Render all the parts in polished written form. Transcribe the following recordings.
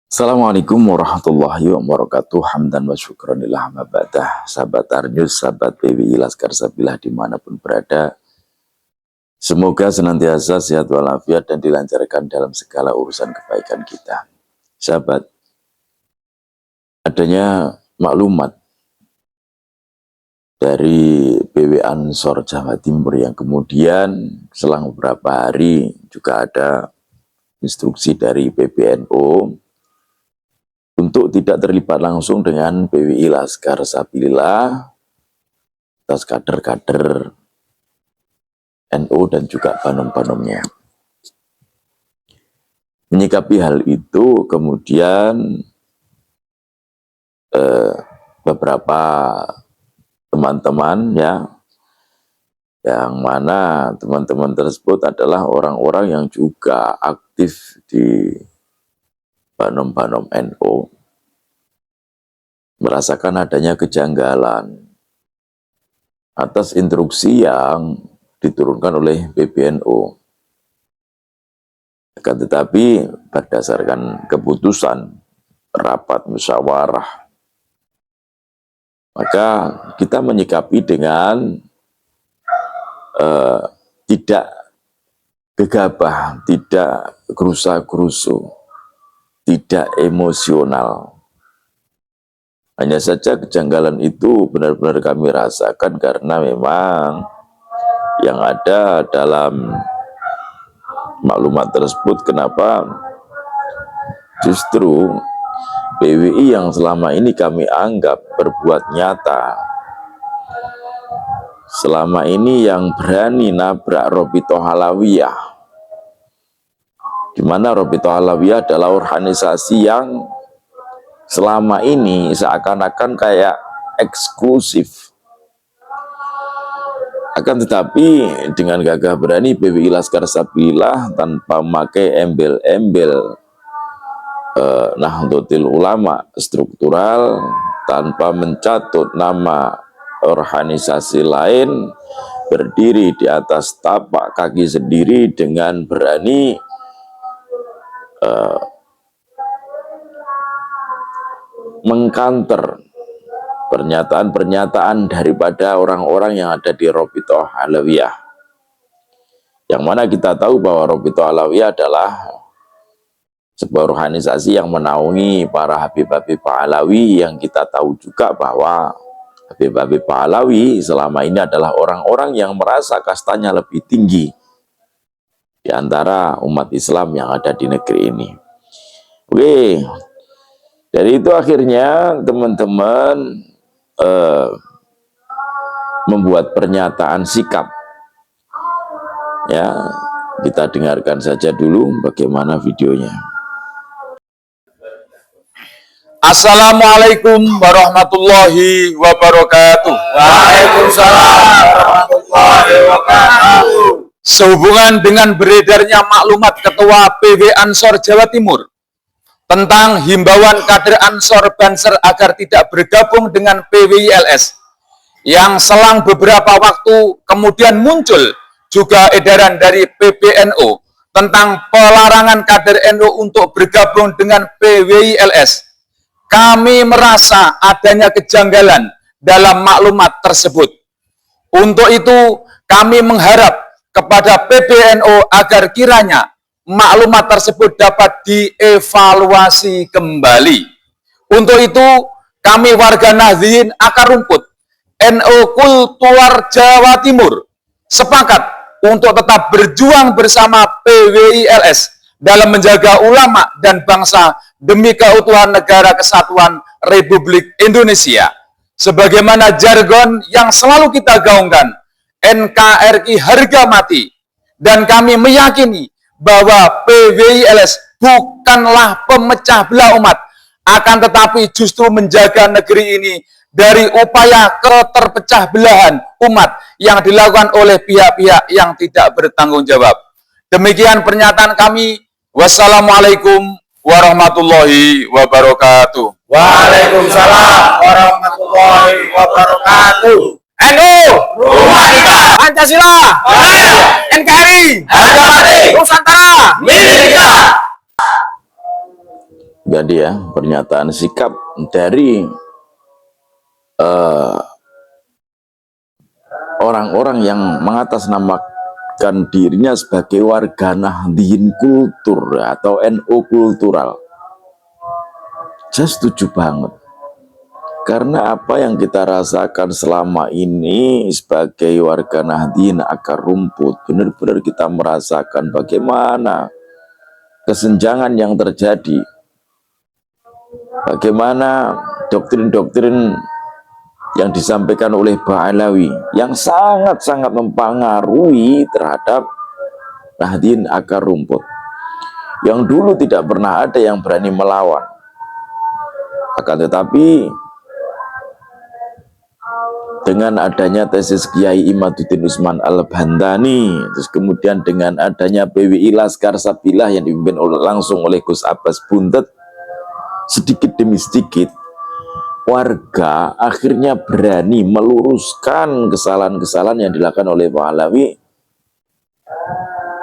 Assalamualaikum warahmatullahi wabarakatuh. Hamdan wa syukranillah mabadah. Sahabat Arnyus, sahabat PWI Laskar Sabilah dimanapun berada, semoga senantiasa sehat walafiat dan dilancarkan dalam segala urusan kebaikan kita. Sahabat, adanya maklumat dari PW Ansor Jawa Timur yang kemudian selang beberapa hari juga ada instruksi dari PBNU untuk tidak terlibat langsung dengan PWI Laskar Sabilillah atas kader-kader NU dan juga banom-banomnya. Menyikapi hal itu, kemudian beberapa teman-teman yang mana teman-teman tersebut adalah orang-orang yang juga aktif di banom-banom NU, merasakan adanya kejanggalan atas instruksi yang diturunkan oleh PBNU. Akan tetapi berdasarkan keputusan rapat musyawarah, maka kita menyikapi dengan tidak gegabah, tidak gerusa-gerusu, tidak emosional. Hanya saja kejanggalan itu benar-benar kami rasakan karena memang yang ada dalam maklumat tersebut, kenapa justru PWI yang selama ini kami anggap berbuat nyata, selama ini yang berani nabrak Robitoh Alawiyah, di mana Robitoh Alawiyah adalah organisasi yang selama ini seakan-akan kayak eksklusif. Akan tetapi dengan gagah berani PWI Laskar Sabilillah tanpa memakai embel-embel Nahdlatul Ulama struktural, tanpa mencatut nama organisasi lain, berdiri di atas tapak kaki sendiri dengan berani mengkanter pernyataan-pernyataan daripada orang-orang yang ada di Robitoh Alawiyah, yang mana kita tahu bahwa Robitoh Alawiyah adalah sebuah organisasi yang menaungi para Habib-Habib Alawi, yang kita tahu juga bahwa Habib-Habib Alawi selama ini adalah orang-orang yang merasa kastanya lebih tinggi di antara umat Islam yang ada di negeri ini. Oke, dari itu akhirnya teman-teman membuat pernyataan sikap. Ya, kita dengarkan saja dulu bagaimana videonya. Assalamualaikum warahmatullahi wabarakatuh. Waalaikumsalam warahmatullahi wabarakatuh. Sehubungan dengan beredarnya maklumat Ketua PW Ansor Jawa Timur tentang himbauan kader Ansor Banser agar tidak bergabung dengan PWILS, yang selang beberapa waktu kemudian muncul juga edaran dari PBNU tentang pelarangan kader NU untuk bergabung dengan PWILS, kami merasa adanya kejanggalan dalam maklumat tersebut. Untuk itu, kami mengharap kepada PBNU agar kiranya maklumat tersebut dapat dievaluasi kembali. Untuk itu, kami warga Nahdliyin Akar Rumput NU Kultural Jawa Timur sepakat untuk tetap berjuang bersama PWILS dalam menjaga ulama dan bangsa demi keutuhan negara kesatuan Republik Indonesia. Sebagaimana jargon yang selalu kita gaungkan, NKRI harga mati. Dan kami meyakini bahwa PWILS bukanlah pemecah belah umat, akan tetapi justru menjaga negeri ini dari upaya keterpecah belahan umat yang dilakukan oleh pihak-pihak yang tidak bertanggung jawab. Demikian pernyataan kami. Wassalamualaikum warahmatullahi wabarakatuh. Waalaikumsalam warahmatullahi wabarakatuh. NU, Rumah kita, Pancasila, Jaya, NKRI, harga mati, Nusantara, milik kita. Jadi ya, pernyataan sikap dari orang-orang yang mengatasnamakan dirinya sebagai warga Nahdien kultur atau NU kultural. Saya setuju banget. Karena apa yang kita rasakan selama ini sebagai warga Nahdien akar rumput, benar-benar kita merasakan bagaimana kesenjangan yang terjadi. Bagaimana doktrin-doktrin yang disampaikan oleh Ba'alawi yang sangat-sangat mempengaruhi terhadap Nahdien akar rumput. Yang dulu tidak pernah ada yang berani melawan. Akan tetapi dengan adanya tesis Kiai Imaduddin Usman Al-Bantani, terus kemudian dengan adanya PWI Laskar Sabilah yang dipimpin langsung oleh Gus Abbas Buntet, sedikit demi sedikit warga akhirnya berani meluruskan kesalahan-kesalahan yang dilakukan oleh Pahlawi,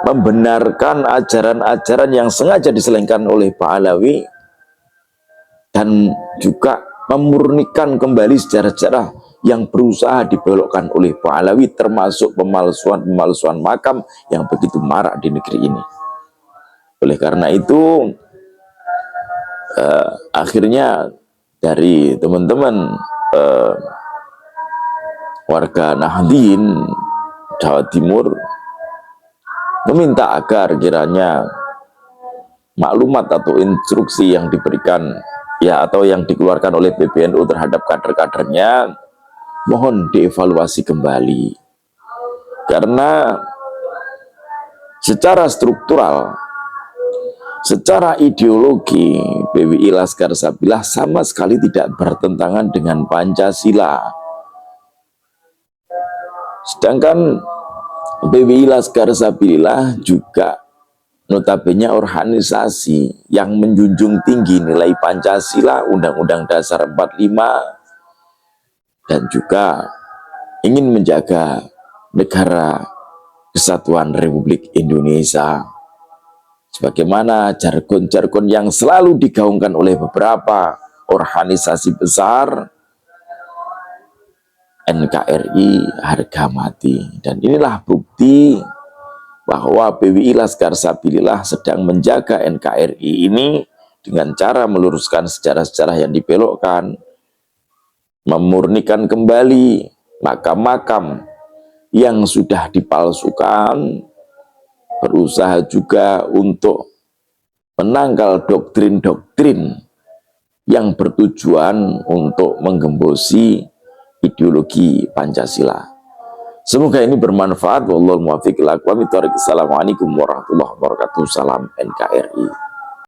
membenarkan ajaran-ajaran yang sengaja diselengkan oleh Pahlawi, dan juga memurnikan kembali sejarah-sejarah yang berusaha dibelokkan oleh Pahlawi, termasuk pemalsuan makam yang begitu marak di negeri ini. Oleh karena itu akhirnya dari teman-teman warga Nahdien Jawa Timur meminta agar kiranya maklumat atau instruksi yang diberikan atau yang dikeluarkan oleh PBNU terhadap kader-kadernya mohon dievaluasi kembali, karena secara struktural, secara ideologi PWI Laskar Sabilah sama sekali tidak bertentangan dengan Pancasila. Sedangkan PWI Laskar Sabilah juga notabene organisasi yang menjunjung tinggi nilai Pancasila, Undang-Undang Dasar 45, dan juga ingin menjaga negara kesatuan Republik Indonesia. Sebagaimana jargon-jargon yang selalu digaungkan oleh beberapa organisasi besar, NKRI harga mati. Dan inilah bukti bahwa PWI Laskar Sabilah sedang menjaga NKRI ini dengan cara meluruskan sejarah-sejarah yang dibelokkan, memurnikan kembali makam-makam yang sudah dipalsukan, berusaha juga untuk menangkal doktrin-doktrin yang bertujuan untuk menggembosi ideologi Pancasila. Semoga ini bermanfaat. Wallahul muwaffiq ila aqwamit thoriq. Assalamualaikum warahmatullahi wabarakatuh. Salam NKRI.